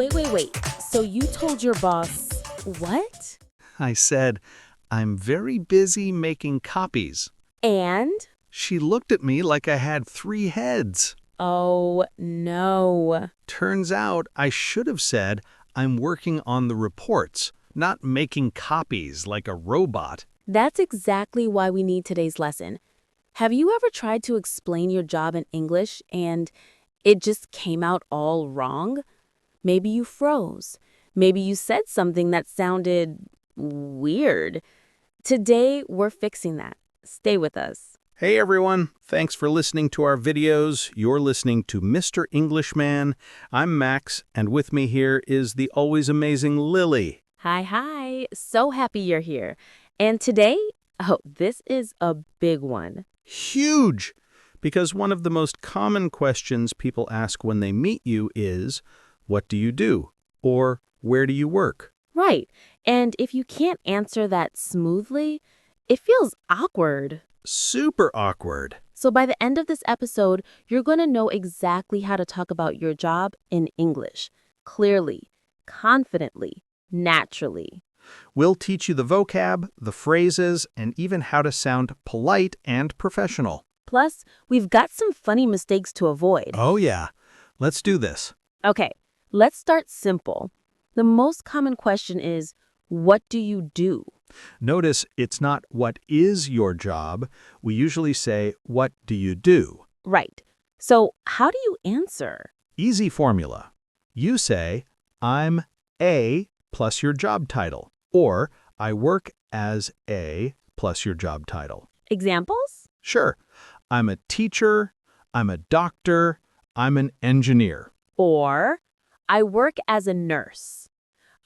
Wait. So you told your boss what? I said, I'm very busy making copies. And? She looked at me like I had 3 heads. Oh, no. Turns out I should have said, I'm working on the reports, not making copies like a robot. That's exactly why we need today's lesson. Have you ever tried to explain your job in English and it just came out all wrong? Maybe you froze. Maybe you said something that sounded weird. Today, we're fixing that. Stay with us. Hey everyone, thanks for listening to our videos. You're listening to Mr. Englishman. I'm Max, and with me here is the always amazing Lily. Hi. So happy you're here. And today, this is a big one. Huge! Because one of the most common questions people ask when they meet you is, what do you do? Or where do you work? Right. And if you can't answer that smoothly, it feels awkward. Super awkward. So by the end of this episode, you're going to know exactly how to talk about your job in English. Clearly, confidently, naturally. We'll teach you the vocab, the phrases, and even how to sound polite and professional. Plus, we've got some funny mistakes to avoid. Oh yeah, let's do this. Okay, let's start simple. The most common question is, what do you do? Notice it's not what is your job. We usually say, what do you do? Right. So how do you answer? Easy formula. You say, I'm A plus your job title, or I work as A plus your job title. Examples? Sure. I'm a teacher, I'm a doctor, I'm an engineer. Or, I work as a nurse.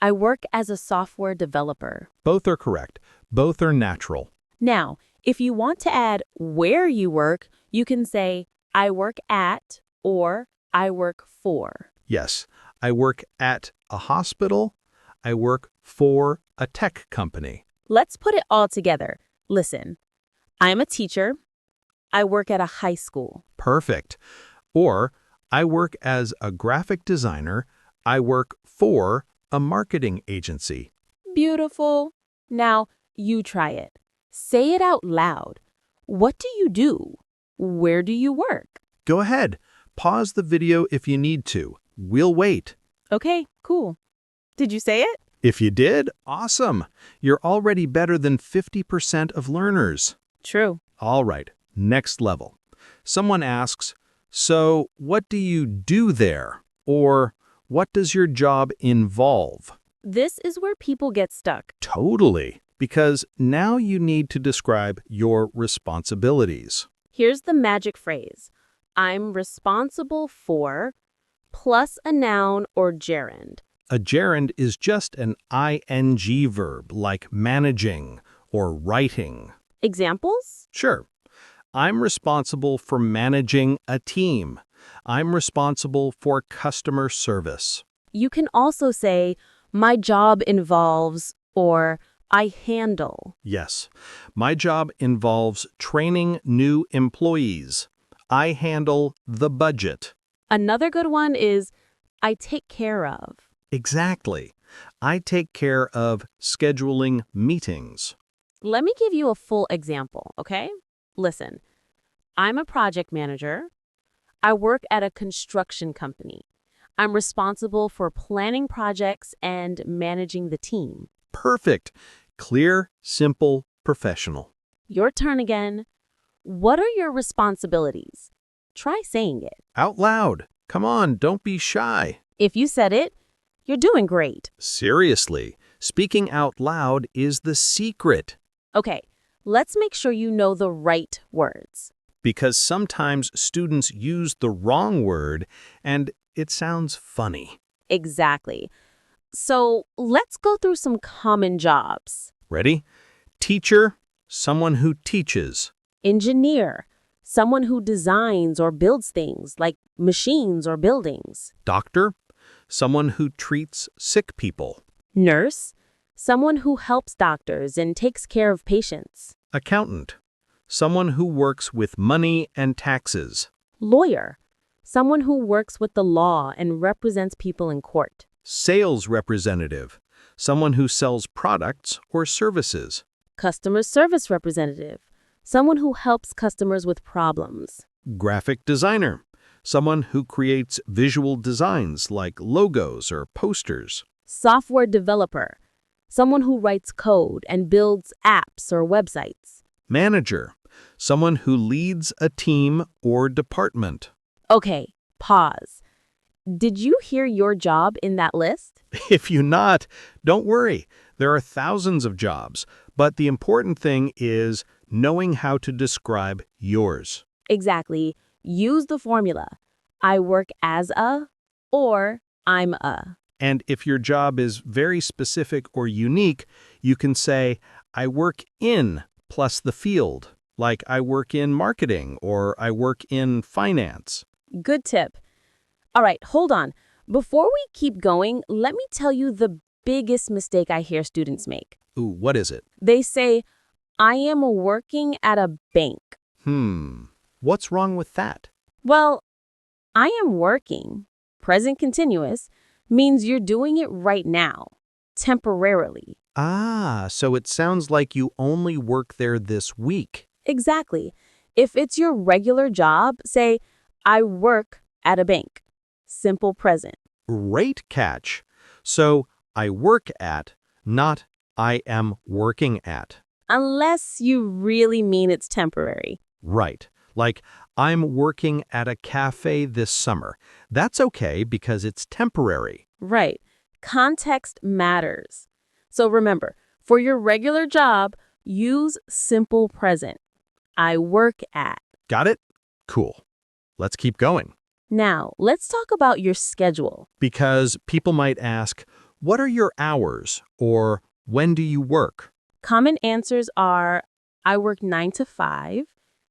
I work as a software developer. Both are correct. Both are natural. Now, if you want to add where you work, you can say, I work at or I work for. Yes, I work at a hospital. I work for a tech company. Let's put it all together. Listen, I'm a teacher. I work at a high school. Perfect. Or, I work as a graphic designer. I work for a marketing agency. Beautiful. Now, you try it. Say it out loud. What do you do? Where do you work? Go ahead. Pause the video if you need to. We'll wait. Okay, cool. Did you say it? If you did, awesome. You're already better than 50% of learners. True. All right, next level. Someone asks, so what do you do there? Or what does your job involve? This is where people get stuck. Totally. Because now you need to describe your responsibilities. Here's the magic phrase. I'm responsible for plus a noun or gerund. A gerund is just an ing verb like managing or writing. Examples? Sure. I'm responsible for managing a team. I'm responsible for customer service. You can also say, my job involves or I handle. Yes, my job involves training new employees. I handle the budget. Another good one is I take care of. Exactly. I take care of scheduling meetings. Let me give you a full example, okay? Listen, I'm a project manager. I work at a construction company. I'm responsible for planning projects and managing the team. Perfect. Clear, simple, professional. Your turn again. What are your responsibilities? Try saying it. Out loud. Come on, don't be shy. If you said it, you're doing great. Seriously, speaking out loud is the secret. Okay, let's make sure you know the right words. Because sometimes students use the wrong word and it sounds funny. Exactly. So let's go through some common jobs. Ready? Teacher, someone who teaches. Engineer, someone who designs or builds things like machines or buildings. Doctor, someone who treats sick people. Nurse, someone who helps doctors and takes care of patients. Accountant, someone who works with money and taxes. Lawyer, someone who works with the law and represents people in court. Sales representative, someone who sells products or services. Customer service representative, someone who helps customers with problems. Graphic designer, someone who creates visual designs like logos or posters. Software developer, someone who writes code and builds apps or websites. Manager, someone who leads a team or department. Okay, pause. Did you hear your job in that list? If you not, don't worry. There are thousands of jobs, but the important thing is knowing how to describe yours. Exactly. Use the formula. I work as a or I'm a. And if your job is very specific or unique, you can say, I work in plus the field, like I work in marketing or I work in finance. Good tip. All right, hold on. Before we keep going, let me tell you the biggest mistake I hear students make. Ooh, what is it? They say, I am working at a bank. What's wrong with that? Well, I am working, present continuous, means you're doing it right now, temporarily. Ah, so it sounds like you only work there this week. Exactly. If it's your regular job, say, I work at a bank. Simple present. Great catch. So, I work at, not I am working at. Unless you really mean it's temporary. Right. Like, I'm working at a cafe this summer. That's okay because it's temporary. Right. Context matters. So remember, for your regular job, use simple present. I work at. Got it? Cool. Let's keep going. Now, let's talk about your schedule. Because people might ask, what are your hours? Or when do you work? Common answers are, I work 9 to 5.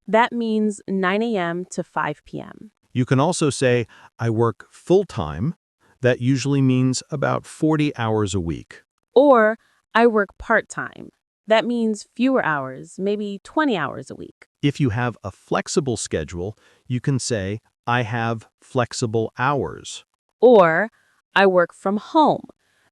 That means 9 a.m. to 5 p.m. You can also say, I work full-time. That usually means about 40 hours a week. Or, I work part-time. That means fewer hours, maybe 20 hours a week. If you have a flexible schedule, you can say, I have flexible hours. Or, I work from home.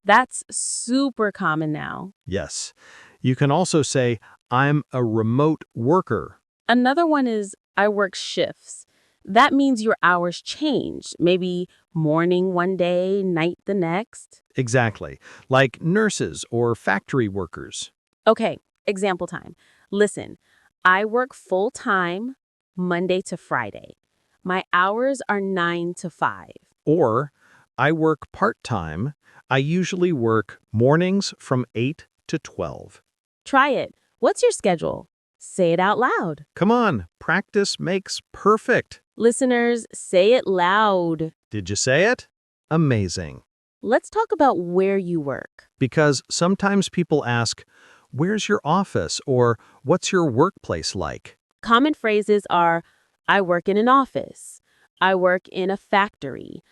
That's super common now. Yes. You can also say, I'm a remote worker. Another one is, I work shifts. That means your hours change, maybe morning one day, night the next. Exactly. Like nurses or factory workers. Okay, example time. Listen, I work full-time, Monday to Friday. My hours are 9 to 5. Or, I work part-time. I usually work mornings from 8 to 12. Try it. What's your schedule? Say it out loud. Come on, practice makes perfect. Listeners, say it loud. Did you say it? Amazing. Let's talk about where you work. Because sometimes people ask, where's your office? Or what's your workplace like? Common phrases are, I work in an office. I work in a factory.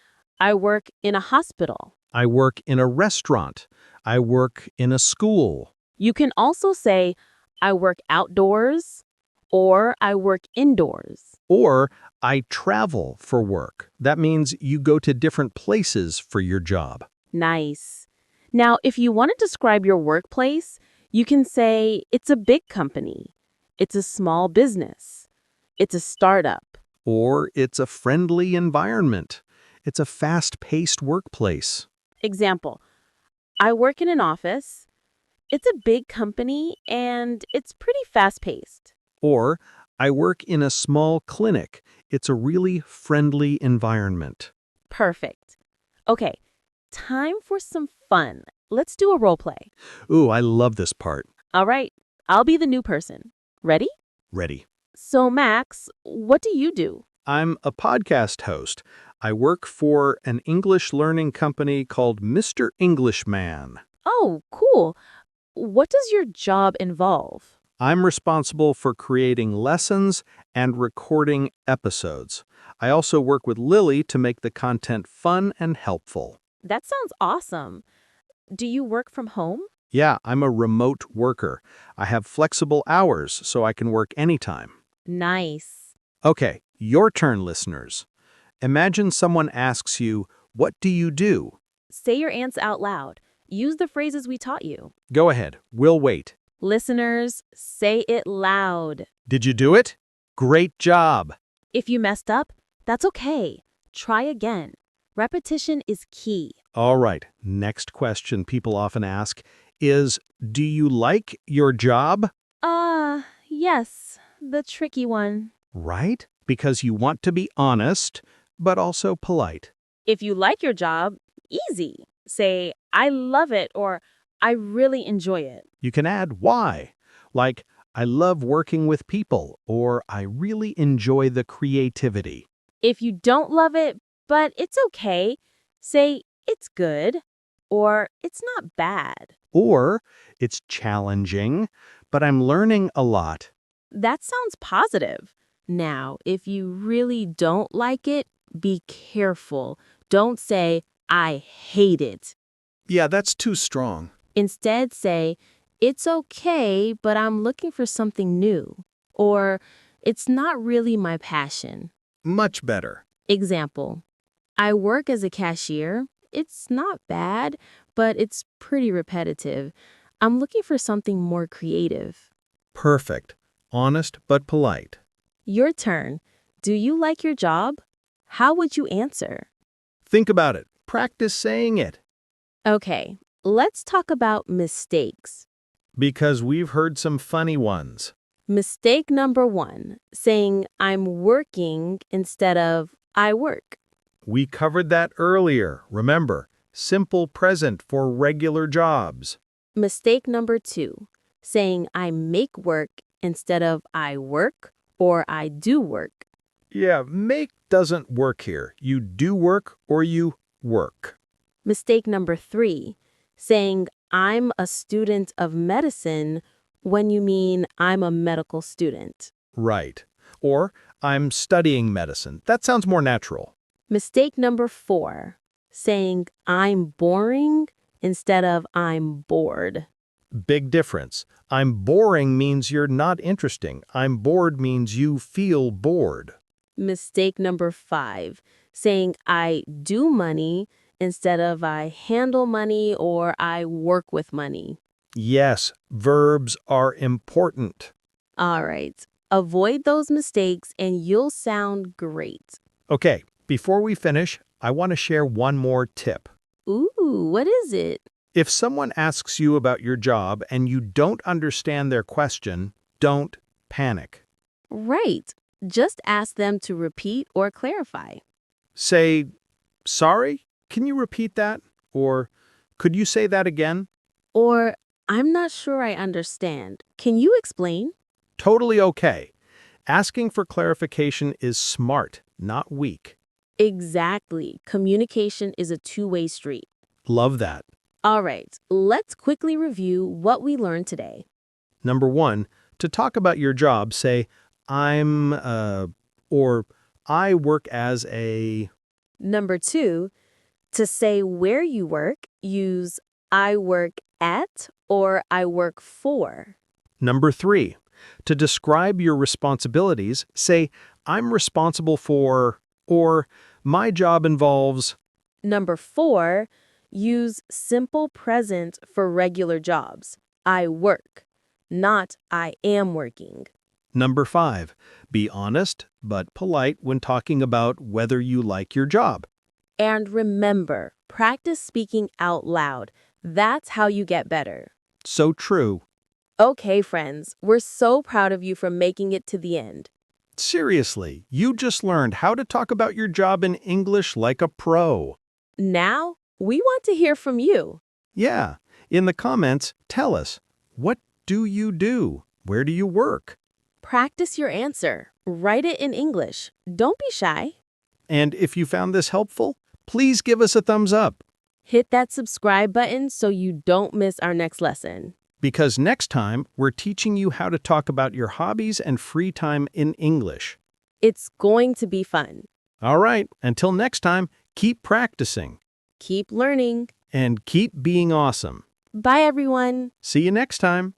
I work in a hospital. I work in a restaurant. I work in a school. You can also say, I work outdoors or I work indoors. Or I travel for work. That means you go to different places for your job. Nice. Now, if you want to describe your workplace, you can say it's a big company. It's a small business. It's a startup. Or it's a friendly environment. It's a fast-paced workplace. Example, I work in an office. It's a big company and it's pretty fast-paced. Or I work in a small clinic. It's a really friendly environment. Perfect. Okay, time for some fun. Let's do a role play. Ooh, I love this part. All right, I'll be the new person. Ready? Ready. So, Max, what do you do? I'm a podcast host. I work for an English learning company called Mr. Englishman. Oh, cool. What does your job involve? I'm responsible for creating lessons and recording episodes. I also work with Lily to make the content fun and helpful. That sounds awesome. Do you work from home? Yeah, I'm a remote worker. I have flexible hours so I can work anytime. Nice. Okay, your turn, listeners. Imagine someone asks you, what do you do? say your answer out loud. Use the phrases we taught you. Go ahead. We'll wait. Listeners, say it loud. Did you do it? Great job. If you messed up, that's okay. Try again. Repetition is key. All right. Next question people often ask is, do you like your job? Yes, the tricky one. Right? Because you want to be honest, but also polite. If you like your job, easy. Say, I love it or I really enjoy it. You can add why, like, I love working with people, or I really enjoy the creativity. If you don't love it, but it's okay, say, it's good or it's not bad. Or it's challenging, but I'm learning a lot. That sounds positive. Now, if you really don't like it, be careful. Don't say, I hate it. Yeah, that's too strong. Instead, say, it's okay, but I'm looking for something new. Or, it's not really my passion. Much better. Example, I work as a cashier. It's not bad, but it's pretty repetitive. I'm looking for something more creative. Perfect. Honest but polite. Your turn. Do you like your job? How would you answer? Think about it. Practice saying it. Okay, let's talk about mistakes. Because we've heard some funny ones. Mistake number 1, saying I'm working instead of I work. We covered that earlier. Remember, simple present for regular jobs. Mistake number 2, saying I make work instead of I work or I do work. Yeah, make doesn't work here. You do work or you work. Mistake number 3, saying I'm a student of medicine when you mean I'm a medical student. Right. Or I'm studying medicine. That sounds more natural. Mistake number 4, saying I'm boring instead of I'm bored. Big difference. I'm boring means you're not interesting. I'm bored means you feel bored. Mistake number 5, saying I do money instead of I handle money or I work with money. Yes, verbs are important. All right, avoid those mistakes and you'll sound great. Okay, before we finish, I want to share one more tip. Ooh, what is it? If someone asks you about your job and you don't understand their question, don't panic. Right, just ask them to repeat or clarify. Say, sorry, can you repeat that? Or, could you say that again? Or, I'm not sure I understand. Can you explain? Totally okay. Asking for clarification is smart, not weak. Exactly. Communication is a two-way street. Love that. All right, let's quickly review what we learned today. Number 1, to talk about your job, say, or I work as a... Number 2, to say where you work, use I work at or I work for. Number 3, to describe your responsibilities, say, I'm responsible for, or my job involves... Number 4, use simple present for regular jobs. I work, not I am working. Number 5, be honest but polite when talking about whether you like your job. And remember, practice speaking out loud. That's how you get better. So true. Okay, friends, we're so proud of you for making it to the end. Seriously, you just learned how to talk about your job in English like a pro. Now, we want to hear from you. Yeah, in the comments, tell us, what do you do? Where do you work? Practice your answer. Write it in English. Don't be shy. And if you found this helpful, please give us a thumbs up. Hit that subscribe button so you don't miss our next lesson. Because next time, we're teaching you how to talk about your hobbies and free time in English. It's going to be fun. All right, until next time, keep practicing. Keep learning. And keep being awesome. Bye, everyone. See you next time.